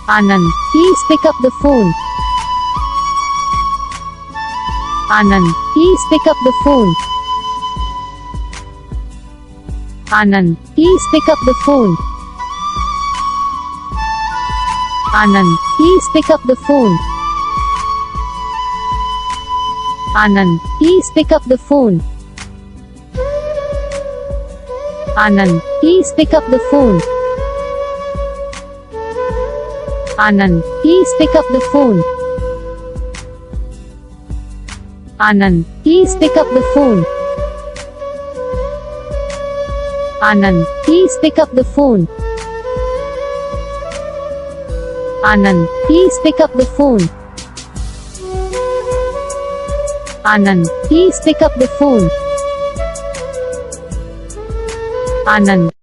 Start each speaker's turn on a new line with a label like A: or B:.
A: Anand, please pick up the phone. Anand, please pick up the phone. Anand, please pick up the phone. Anand, please pick up the phone. Anand, please pick up the phone. Anand, please pick up the phone. Anand, please pick up the phone. Anand, please pick up the phone. Anand, please pick up the phone. Anand, please pick up the phone. Anand, please pick up the phone. Anand,